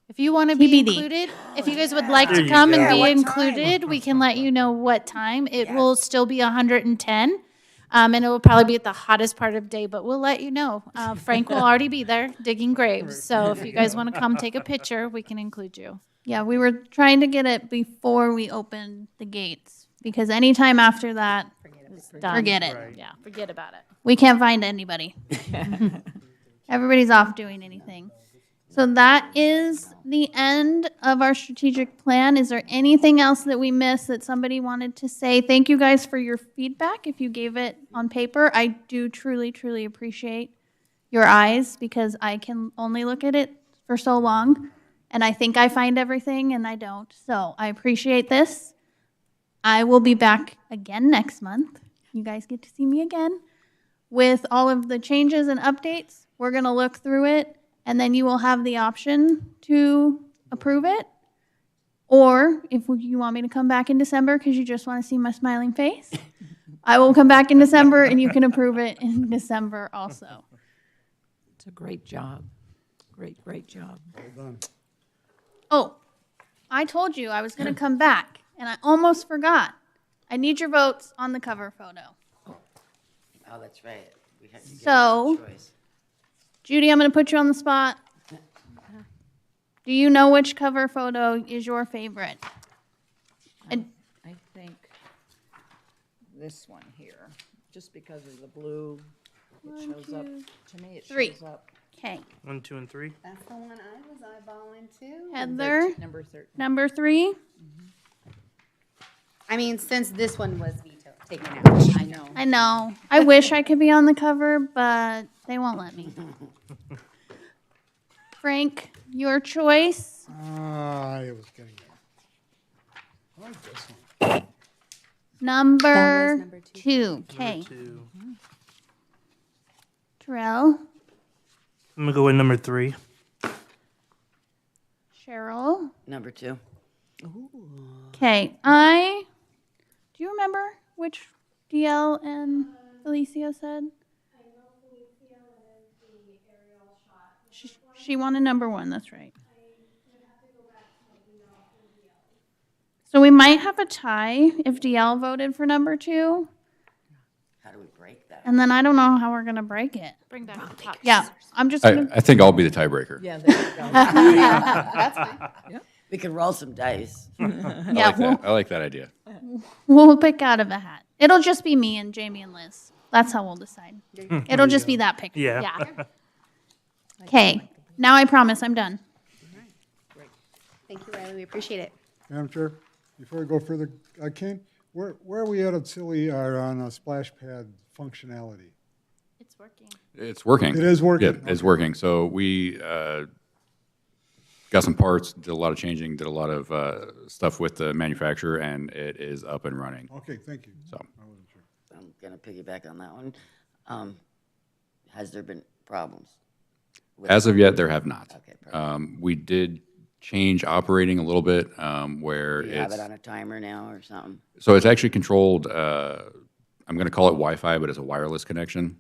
If you want to be
TBD.
included, if you guys would like
There
to
you
come
go.
and
Yeah,
be
what time?
included, we can let you know what time. It will still be 110. And it will probably be at the hottest part of day, but we'll let you know. Frank will already be there digging graves. So if you guys want to come take a picture, we can include you.
Yeah, we were trying to get it before we opened the gates, because anytime after that,
Done.
forget it.
Right.
Yeah, forget about it.
We can't find anybody. Everybody's off doing anything. So that is the end of our strategic plan. Is there anything else that we missed that somebody wanted to say? Thank you guys for your feedback. If you gave it on paper, I do truly, truly appreciate your eyes, because I can only look at it for so long. And I think I find everything and I don't. So I appreciate this. I will be back again next month. You guys get to see me again with all of the changes and updates. We're going to look through it, and then you will have the option to approve it. Or if you want me to come back in December because you just want to see my smiling face, I will come back in December and you can approve it in December also.
It's a great job. Great job.
Well done.
Oh, I told you I was going to come back, and I almost forgot. I need your votes on the cover photo.
Oh, that's right. We had to give us a
So-
choice.
Judy, I'm going to put you on the spot. Do you know which cover photo is your favorite? And
I think this one here, just because of the blue, it shows up, to me it
three.
shows up.
Okay,
1, 2, and 3.
That's the one I was eyeballing too.
Heather,
Number 13.
number 3.
I mean, since this one was taken out.
I know.
I know. I wish I could be on the cover, but they won't let me. Frank, your choice.
I was getting there. I like this one.
Number,
number
2. Okay.
2.
Terrell,
I'm gonna go with number 3.
Cheryl.
Number 2.
Okay, do you remember which DL and Felicia said? She wanted number 1, that's right. So we might have a tie if DL voted for number 2,
How do we break that?
and then I don't know how we're gonna break it.
Bring back the top.
Yeah, I'm just gonna,
I think I'll be the tiebreaker.
Yeah, there you go.
That's fine.
We could roll some dice.
I
yeah,
like that. I like that idea.
we'll pick out of a hat. It'll just be me and Jamie and Liz. That's how we'll decide. It'll just be that picture.
Yeah.
Yeah.
Okay, now I promise I'm done.
Thank you, Riley. We appreciate it.
Madam Chair, before we go further, Kane, where are we at Silly on a splash pad functionality?
It's working.
It's working.
It is working,
Yeah, it's
okay.
working. So we got some parts, did a lot of changing, did a lot of stuff with the manufacturer, and it is up and running.
Okay, thank you.
So
I wasn't sure.
I'm going to piggyback on that one. Has there been problems? with-
as of yet, there have not.
Okay, perfect.
We did change operating a little bit where
Do you have
it's
it on a timer now or something?
so it's actually controlled. I'm going to call it Wi-Fi, but it's a wireless connection.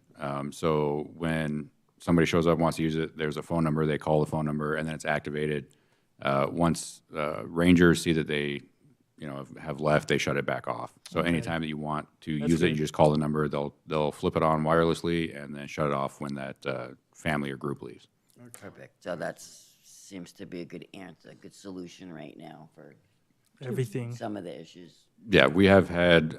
So when somebody shows up and wants to use it, there's a phone number. They call the phone number, and then it's activated. Once rangers see that they, have left, they shut it back off. So anytime that you want to use it, you just call the number. They'll flip it on wirelessly and then shut it off when that family or group leaves.
Perfect. So that seems to be a good answer, a good solution right now for
Everything.
some of the issues.
Yeah, we have had.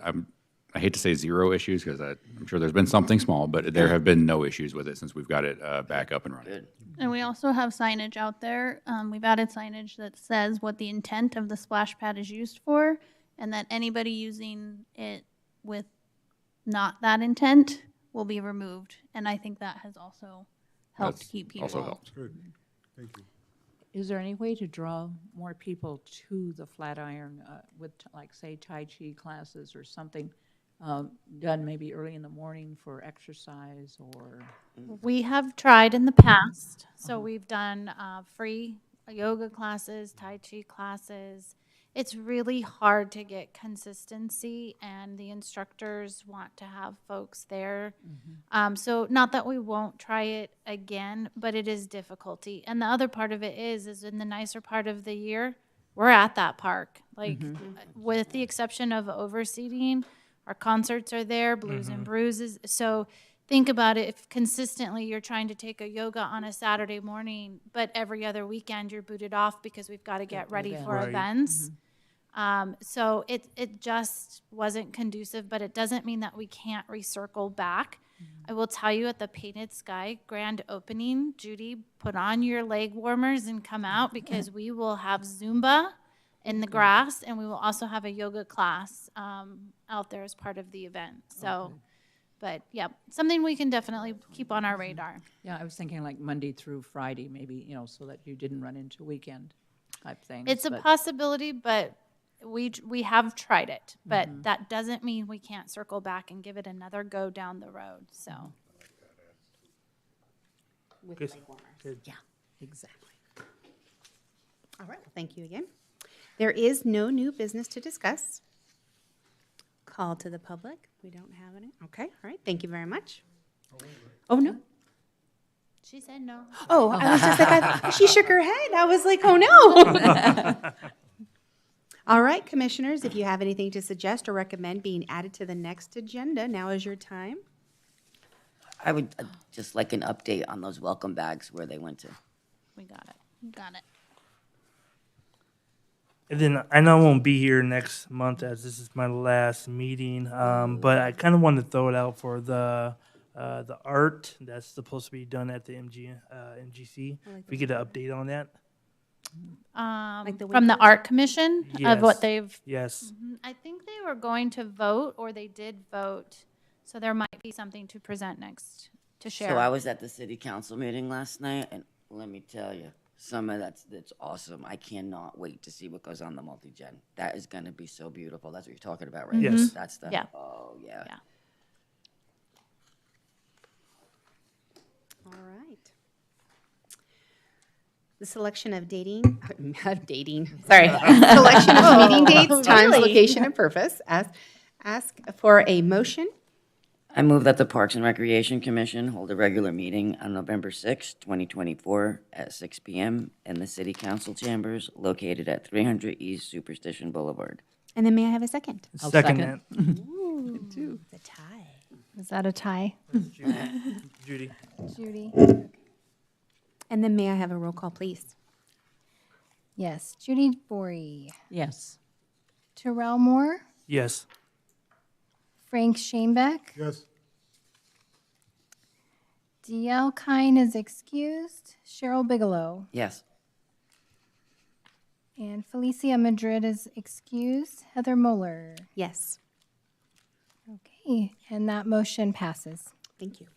I hate to say zero issues because I'm sure there's been something small, but there have been no issues with it since we've got it back up and running.
Good.
And we also have signage out there. We've added signage that says what the intent of the splash pad is used for, and that anybody using it with not that intent will be removed. And I think that has also helped
That's
keep people.
also helped.
Good, thank you.
Is there any way to draw more people to the Flatiron with, like, say, Tai Chi classes or something done maybe early in the morning for exercise or?
We have tried in the past. So we've done free yoga classes, Tai Chi classes. It's really hard to get consistency, and the instructors want to have folks there. So not that we won't try it again, but it is difficulty. And the other part of it is in the nicer part of the year, we're at that park. Like, with the exception of overseating, our concerts are there, Blues and Bruises. So think about it, if consistently you're trying to take a yoga on a Saturday morning, but every other weekend you're booted off because we've got to get ready for
Right.
events. So it just wasn't conducive, but it doesn't mean that we can't recircle back. I will tell you, at the Painted Sky grand opening, Judy, put on your leg warmers and come out, because we will have Zumba in the grass, and we will also have a yoga class out there as part of the event. So, but yeah, something we can definitely keep on our radar.
Yeah, I was thinking like Monday through Friday, maybe, so that you didn't run into weekend type things.
It's a
but-
possibility, but we have tried it. But that doesn't mean we can't circle back and give it another go down the road. So
With
Good.
leg warmers.
Good.
Yeah, exactly. All right, well, thank you again. There is no new business to discuss. Call to the public. We don't have any. Okay, all right, thank you very much. Oh, no.
she said no.
Oh, I was just like, she shook her head. I was like, oh, no. All right, commissioners, if you have anything to suggest or recommend being added to the next agenda, now is your time.
I would just like an update on those welcome bags, where they went to.
We got it.
Got it.
And then I know I won't be here next month, as this is my last meeting, but I kind of wanted to throw it out for the art that's supposed to be done at the MGC. If we get an update on that.
Like the
From the
windows?
Art Commission of
Yes.
what they've,
Yes.
I think they were going to vote, or they did vote. So there might be something to present next to share.
So I was at the city council meeting last night, and let me tell you, some of that's awesome. I cannot wait to see what goes on the multi-gen. That is gonna be so beautiful. That's what you're talking about, right?
Yes.
That's the,
Yeah.
oh, yeah.
Yeah.
All right. The selection of dating, sorry. Selection of meeting dates, times, location, and purpose. Ask for a motion.
I move that the Parks and Recreation Commission hold a regular meeting on November 6, 2024, at 6 p.m. in the City Council chambers located at 300 East Superstition Boulevard.
And then may I have a second?
I'll
Second
second.
that.
It's a tie.
Is that a tie?
Judy.
Judy?
And then may I have a roll call, please?
Yes. Judy Bory.
Yes.
Terrell Moore.
Yes.
Frank Shanebeck.
Yes.
DL Kine is excused. Cheryl Bigelow.
Yes.
And Felicia Madrid is excused. Heather Moeller.
Yes.
Okay, and that motion passes.
Thank you.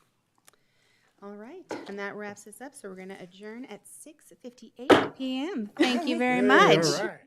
All right, and that wraps us up. So we're going to adjourn at 6:58 p.m. Thank you very much.
All right.